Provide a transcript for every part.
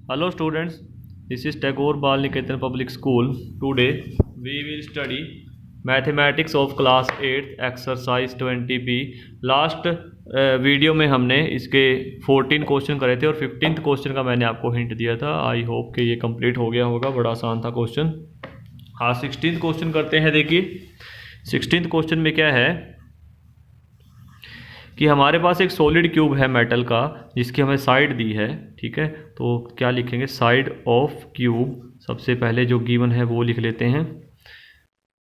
Hello students, this is Tagore Bal Niketan Public School. Today we will study Mathematics of Class 8 Exercise 20B. Last video में हमने इसके 14 question करे थे और 15th question का मैंने आपको हिंट दिया था। आई होप कि ये कंप्लीट हो गया होगा, बड़ा आसान था क्वेश्चन। हाँ, 16th क्वेश्चन करते हैं। देखिए 16th क्वेश्चन में क्या है कि हमारे पास एक सॉलिड क्यूब है मेटल का, जिसकी हमें साइड दी है। ठीक है, तो क्या लिखेंगे? Side of cube. सबसे पहले जो गिवन है वो लिख लेते हैं,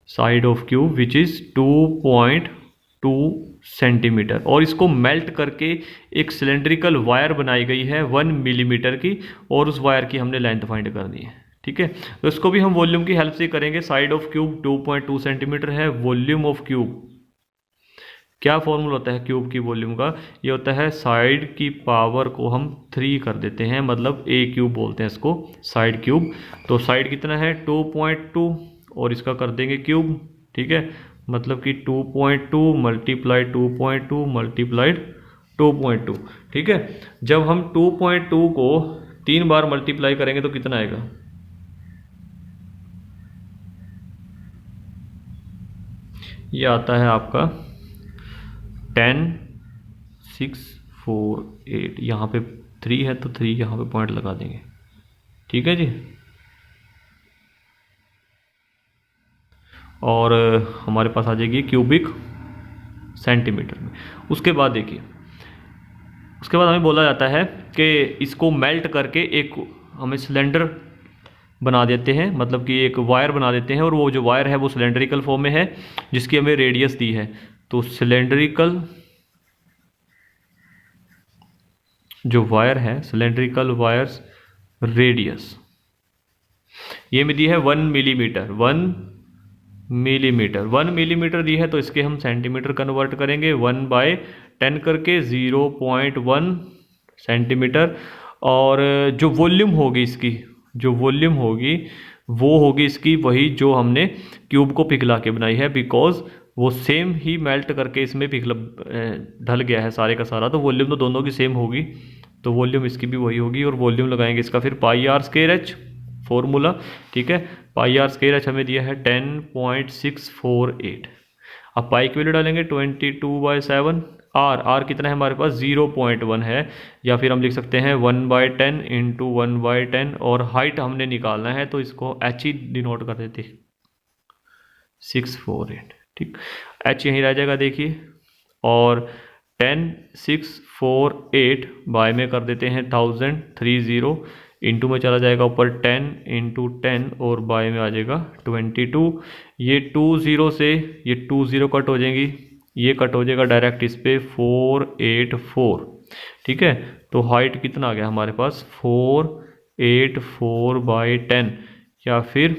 side of cube which is 2.2 centimetre. और इसको मेल्ट करके एक सिलेंड्रिकल वायर बनाई गई है 1 मिलीमीटर की, और उस वायर की हमने लेंथ फाइंड करनी है। ठीक है, तो इसको भी हम वॉल्यूम की हेल्प से करेंगे। साइड ऑफ क्यूब 2.2 सेंटीमीटर है, वॉल्यूम ऑफ क्यूब क्या फॉर्मूला होता है क्यूब की वॉल्यूम का? ये होता है साइड की पावर को हम 3 कर देते हैं, मतलब ए क्यूब बोलते हैं इसको, साइड क्यूब। तो साइड कितना है? 2.2, और इसका कर देंगे क्यूब। ठीक है, मतलब कि 2.2 मल्टीप्लाई 2.2 मल्टीप्लाइड 2.2। ठीक है, जब हम 2.2 को 3 बार मल्टीप्लाई करेंगे तो कितना आएगा? ये आता है आपका 10,648। यहाँ पे 3 है तो 3 यहाँ पे पॉइंट लगा देंगे। ठीक है जी, और हमारे पास आ जाएगी क्यूबिक सेंटीमीटर में। उसके बाद देखिए, उसके बाद हमें बोला जाता है कि इसको मेल्ट करके एक हमें सिलेंडर बना देते हैं, मतलब कि एक वायर बना देते हैं, और वो जो वायर है वो सिलेंड्रिकल फॉर्म में है, जिसकी हमें रेडियस दी है। तो सिलेंड्रिकल जो वायर है, सिलेंड्रिकल वायर्स रेडियस, ये में दी है 1 मिलीमीटर। 1 मिलीमीटर 1 मिलीमीटर दी है, तो इसके हम सेंटीमीटर कन्वर्ट करेंगे 1/10 करके 0.1 सेंटीमीटर। और जो वॉल्यूम होगी इसकी, जो वॉल्यूम होगी वो होगी इसकी वही जो हमने क्यूब को पिघला के बनाई है, बिकॉज वो सेम ही मेल्ट करके इसमें पिघल ढल गया है सारे का सारा, तो वॉल्यूम तो दोनों की सेम होगी, तो वॉल्यूम इसकी भी वही होगी। और वॉल्यूम लगाएंगे इसका फिर पाई आर स्क्वायर एच फॉर्मूला। ठीक है, पाई आर स्क्वायर एच हमें दिया है 10.648। अब पाई की वैल्यू डालेंगे 22/7। आर कितना है हमारे पास? 0.1 है, या फिर हम लिख सकते हैं 1/10 इंटू 1/10। और हाइट हमने निकालना है तो इसको एच ही डिनोट कर देते, 648। ठीक, एच यहीं रह जाएगा देखिए, और 10,648 बाय में कर देते हैं 1030, इंटू में चला जाएगा ऊपर 10 इंटू 10, और बाय में आ जाएगा 22। ये 20 से ये 20 कट हो जाएंगी, ये कट हो जाएगा डायरेक्ट इस पे 484। ठीक है, तो हाइट कितना आ गया हमारे पास? 484/10, या फिर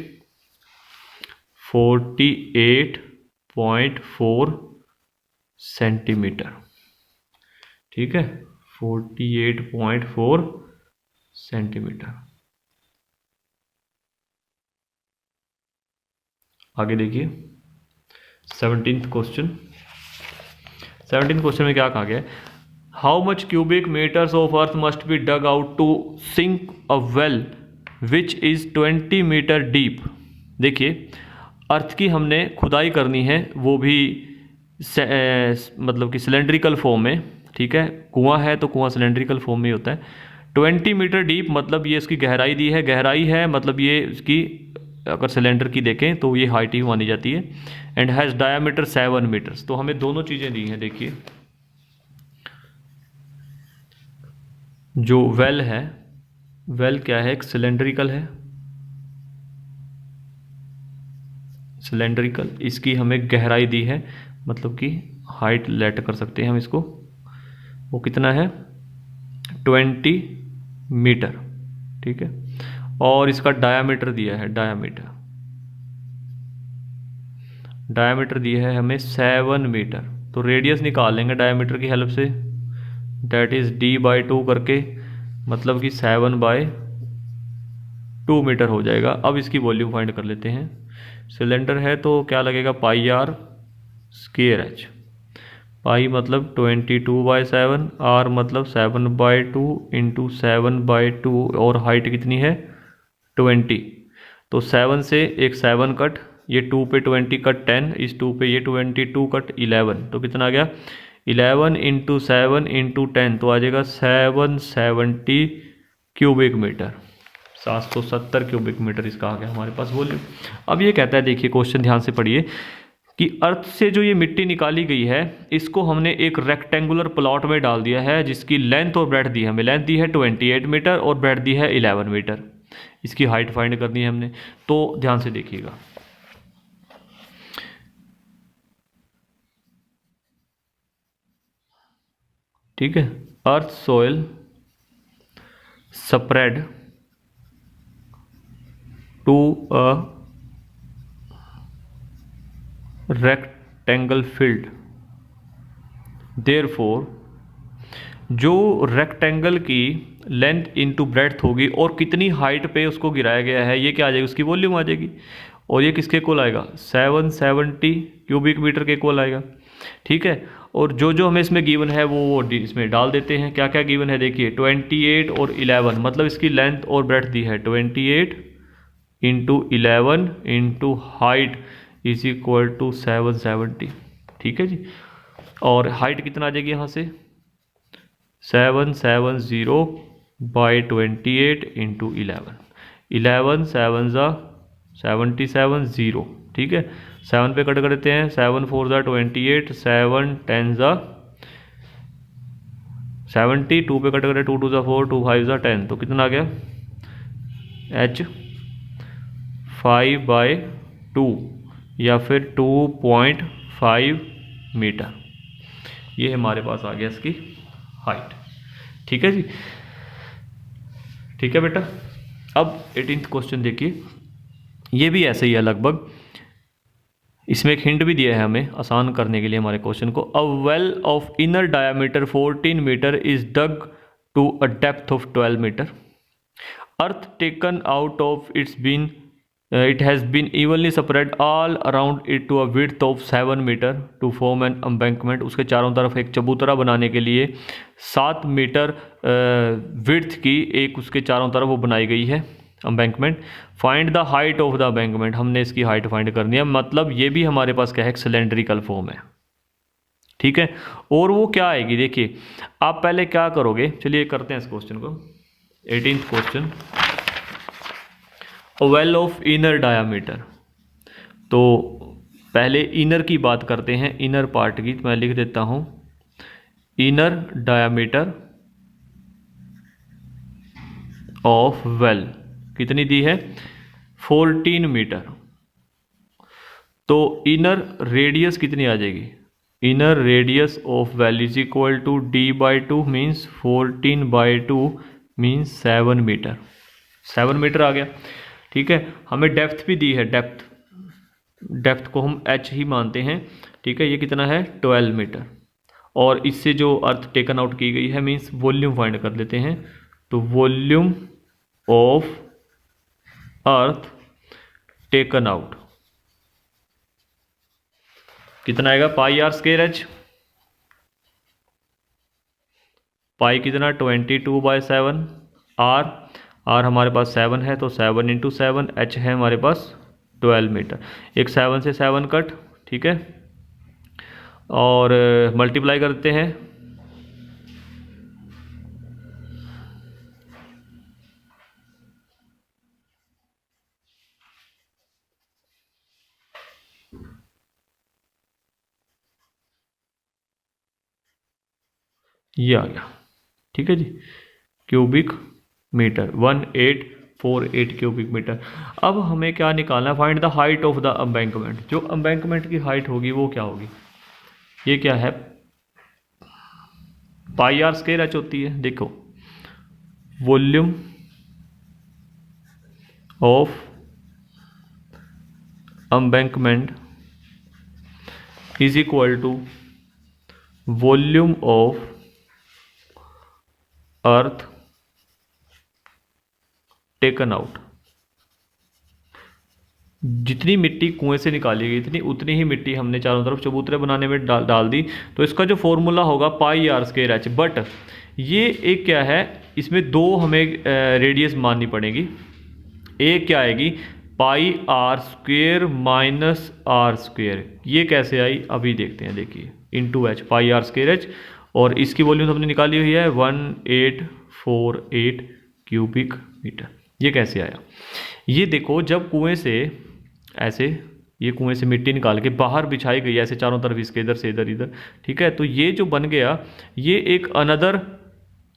48.4 सेंटीमीटर। ठीक है, 48.4 सेंटीमीटर। आगे देखिए 17th क्वेश्चन। 17th क्वेश्चन में क्या कहा गया? How much cubic metres of earth must be dug out to sink a well which is 20 metre deep. देखिए, अर्थ की हमने खुदाई करनी है, वो भी मतलब कि सिलेंड्रिकल फॉर्म में। ठीक है, कुआं है तो कुआं सिलेंड्रिकल फॉर्म में ही होता है। 20 मीटर डीप मतलब ये इसकी गहराई दी है, गहराई है मतलब ये इसकी, अगर सिलेंडर की देखें तो ये हाइट ही मानी जाती है। And has diameter 7 metres. तो हमें दोनों चीज़ें दी हैं। देखिए, जो वेल है, वेल क्या है? एक सिलेंड्रिकल है, सिलेंड्रिकल, इसकी हमें गहराई दी है, मतलब कि हाइट लेट कर सकते हैं हम इसको। वो कितना है? 20 मीटर। ठीक है, और इसका डायामीटर दिया है, डायामीटर दिया है हमें 7 मीटर। तो रेडियस निकाल लेंगे डायामीटर की हेल्प से, डेट इज d/2 करके, मतलब कि 7/2 मीटर हो जाएगा। अब इसकी वॉल्यूम फाइंड कर लेते हैं। सिलेंडर है तो क्या लगेगा? पाई आर स्क्वायर एच। पाई मतलब 22/7, आर मतलब 7/2 इंटू 7/2, और हाइट कितनी है 20। तो 7 से एक 7 कट, ये 2 पे 20 कट 10, इस 2 पे ये 22 कट 11, तो कितना आ गया 11 इंटू 7 इंटू 10, तो आ जाएगा 770 क्यूबिक मीटर। 770 क्यूबिक मीटर इसका आ गया हमारे पास वॉल्यूम। अब ये कहता है, देखिए क्वेश्चन ध्यान से पढ़िए, कि अर्थ से जो ये मिट्टी निकाली गई है इसको हमने एक रेक्टेंगुलर प्लॉट में डाल दिया है, जिसकी लेंथ और ब्रेड्थ दी है हमें, लेंथ दी है 28 मीटर और ब्रेड्थ दी है 11 मीटर। इसकी हाइट फाइंड करनी है हमने, तो ध्यान से देखिएगा। ठीक है, earth soil spread to a rectangle field, therefore जो रेक्टेंगल की लेंथ इंटू ब्रेड्थ होगी और कितनी हाइट पे उसको गिराया गया है, ये क्या आ जाएगी, उसकी वॉल्यूम आ जाएगी। और ये किसके इक्वल आएगा 770 क्यूबिक मीटर के इक्वल आएगा। ठीक है, और जो जो हमें इसमें गिवन है वो इसमें डाल देते हैं। क्या क्या गिवन है देखिए, 28 और 11, मतलब इसकी लेंथ और ब्रेड्थ दी है 28 into 11 into height is equal to 770। ठीक है जी, और हाइट कितना आ जाएगी यहाँ से 770 बाई 28 इंटू 11 7 ज़ा 77 0। ठीक है, 7 पे कट कर देते हैं, 7 4 ज़ा 28, 7 10 ज़ा 70, 2 पे कट करें 2 2 ज़ा 4, 2 5 ज़ा 10, तो कितना आ गया h 5/2 या फिर 2.5 मीटर। ये हमारे पास आ गया इसकी हाइट। ठीक है जी, ठीक है बेटा। अब 18th क्वेश्चन देखिए, ये भी ऐसे ही है लगभग, इसमें एक हिंट भी दिया है हमें आसान करने के लिए हमारे क्वेश्चन को। A well of inner diameter 14 metre is dug to a depth of 12 metre, earth taken out of its been it has been evenly spread all around it to a width of 7 metre to form an embankment। उसके चारों तरफ एक चबूतरा बनाने के लिए 7 metre width की एक उसके चारों तरफ वो बनाई गई है embankment। Find the height of the embankment, हमने इसकी हाइट फाइंड करनी है, मतलब ये भी हमारे पास क्या है, सिलेंड्रिकल फॉर्म है। ठीक है, और वो क्या आएगी देखिए, आप पहले क्या करोगे, चलिए करते हैं इस क्वेश्चन को। 18th question, well of inner diameter, तो पहले इनर की बात करते हैं, इनर पार्ट की, तो मैं लिख देता हूं इनर डायामीटर ऑफ वेल कितनी दी है 14 मीटर, तो इनर रेडियस कितनी आ जाएगी, inner radius of well is equal to d/2 means 14/2 means 7 metre, 7 metre आ गया। ठीक है, हमें डेप्थ भी दी है, डेप्थ को हम h ही मानते हैं। ठीक है, ये कितना है 12 मीटर, और इससे जो अर्थ टेकन आउट की गई है मीन्स वॉल्यूम फाइंड कर लेते हैं, तो volume of earth taken out कितना आएगा, πr²h, पाई कितना 22/7, आर हमारे पास 7 है, तो 7 इंटू 7, एच है हमारे पास 12 मीटर, एक 7 से 7 कट। ठीक है, और मल्टीप्लाई करते हैं, ये आ गया। ठीक है जी, क्यूबिक मीटर 1848 क्यूबिक मीटर। अब हमें क्या निकालना है, find the height of the embankment, जो एम्बैंकमेंट की हाइट होगी वो क्या होगी, ये क्या है πr² होती है। देखो, volume of embankment is equal to volume of earth taken out. जितनी मिट्टी कुएं से निकाली गई इतनी उतनी ही मिट्टी हमने चारों तरफ चबूतरे बनाने में डाल दी। तो इसका जो फॉर्मूला होगा पाई आर स्क्वायर एच। बट ये एक क्या है, इसमें दो हमें रेडियस माननी पड़ेगी। एक क्या आएगी, pi R square minus R square. ये कैसे आई अभी देखते हैं। देखिए into H, pi R square H, और इसकी वॉल्यूम हमने निकाली हुई है 1848 क्यूबिक मीटर। ये कैसे आया, ये देखो जब कुएं से ऐसे, ये कुएं से मिट्टी निकाल के बाहर बिछाई गई ऐसे चारों तरफ, इसके इधर से इधर इधर, ठीक है। तो ये जो बन गया ये एक अनदर,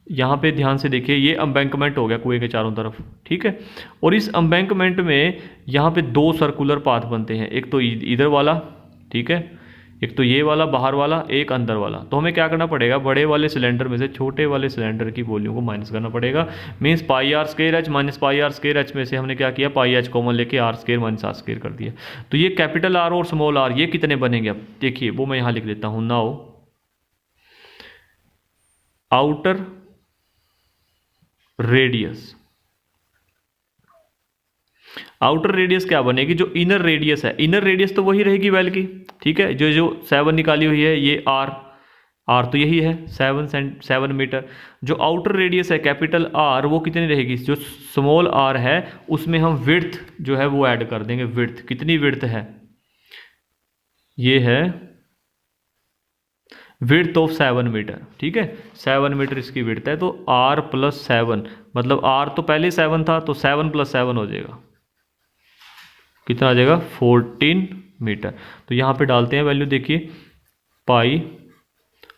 यहाँ पे ध्यान से देखिए, ये एम्बैंकमेंट हो गया कुएं के चारों तरफ, ठीक है। और इस एम्बैंकमेंट में यहाँ पे दो सर्कुलर पाथ बनते हैं, एक तो इधर वाला, ठीक है, एक तो ये वाला बाहर वाला, एक अंदर वाला। तो हमें क्या करना पड़ेगा, बड़े वाले सिलेंडर में से छोटे वाले सिलेंडर की वॉल्यूम को माइनस करना पड़ेगा। Means pi R square H minus pi R square H में से हमने क्या किया, पाई एच कॉमन लेके R square minus R square कर दिया। तो ये कैपिटल आर और स्मॉल आर ये कितने बनेंगे, अब देखिए वो मैं यहाँ लिख देता हूँ। Now outer radius, outer radius क्या बनेगी, जो इनर रेडियस है, इनर रेडियस तो वही रहेगी वेल की, ठीक है। जो जो 7 निकाली हुई है ये आर, आर तो यही है 7 मीटर। जो आउटर रेडियस है कैपिटल आर वो कितनी रहेगी, जो स्मॉल आर है उसमें हम विड्थ जो है वो ऐड कर देंगे। विड्थ कितनी विड्थ है, ये है विड्थ ऑफ 7 मीटर, ठीक है। 7 मीटर इसकी विड्थ है। तो आर प्लस 7, मतलब आर तो पहले 7 था तो 7 + 7 हो जाएगा, कितना आ जाएगा 14 मीटर। तो यहाँ पे डालते हैं वैल्यू, देखिए पाई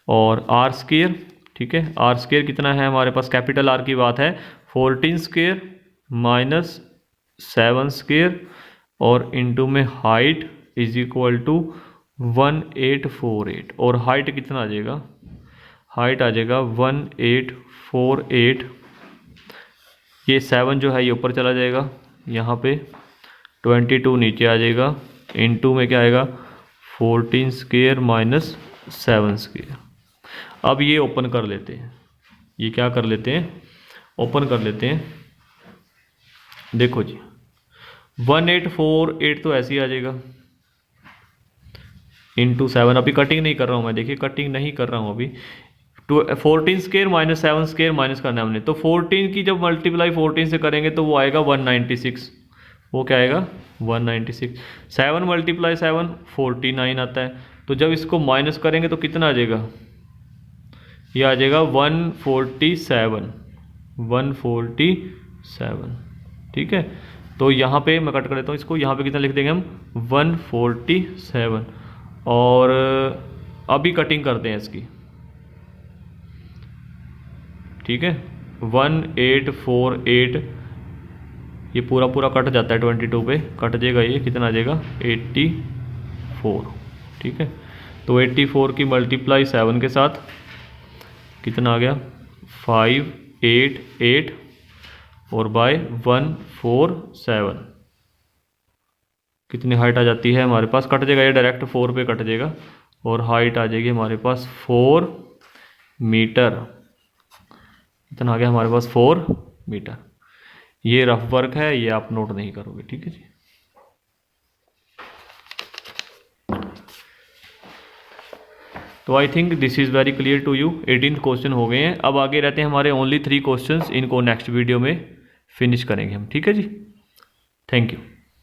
और आर स्क्वायर, ठीक है। आर स्क्वायर कितना है हमारे पास, कैपिटल आर की बात है 14 स्क्वायर माइनस 7 स्क्वायर और इनटू में हाइट इज इक्वल टू 1848। और हाइट कितना आ जाएगा, हाइट आ जाएगा 1848। ये 7 जो है ये ऊपर चला जाएगा, यहाँ पे 22 नीचे आ जाएगा, इनटू में क्या आएगा 14 स्क्वायर माइनस 7 स्क्वायर। अब ये ओपन कर लेते हैं, ये क्या कर लेते हैं, ओपन कर लेते हैं। देखो जी 1848 तो ऐसे ही आ जाएगा, इंटू 7। अभी कटिंग नहीं कर रहा हूँ मैं, देखिए कटिंग नहीं कर रहा हूँ अभी। 14 स्क्वायर माइनस 7 स्क्वायर माइनस करना है हमने, तो 14 की जब मल्टीप्लाई 14 से करेंगे तो वो आएगा 196। वो क्या आएगा 196। 7 × 7 49 आता है। तो जब इसको माइनस करेंगे तो कितना आ जाएगा, ये आ जाएगा 147, 147, ठीक है। तो यहाँ पे मैं कट कर देता हूँ इसको, यहाँ पे कितना लिख देंगे हम 147। और अभी कटिंग करते हैं इसकी, ठीक है। 1848 ये पूरा पूरा कट जाता है 22 पे, कट जाएगा, ये कितना आ जाएगा 84, ठीक है। तो 84 की मल्टीप्लाई 7 के साथ कितना आ गया 588 और बाय 147 कितनी हाइट आ जाती है हमारे पास, कट जाएगा ये डायरेक्ट 4 पे कट जाएगा और हाइट आ जाएगी हमारे पास 4 मीटर। कितना आ गया हमारे पास 4 मीटर। ये रफ वर्क है, ये आप नोट नहीं करोगे, ठीक है जी। तो I think this is very clear to you. 18 question हो गए हैं। अब आगे रहते हैं हमारे ओनली 3 क्वेश्चंस, इनको नेक्स्ट वीडियो में फिनिश करेंगे हम, ठीक है जी। Thank you.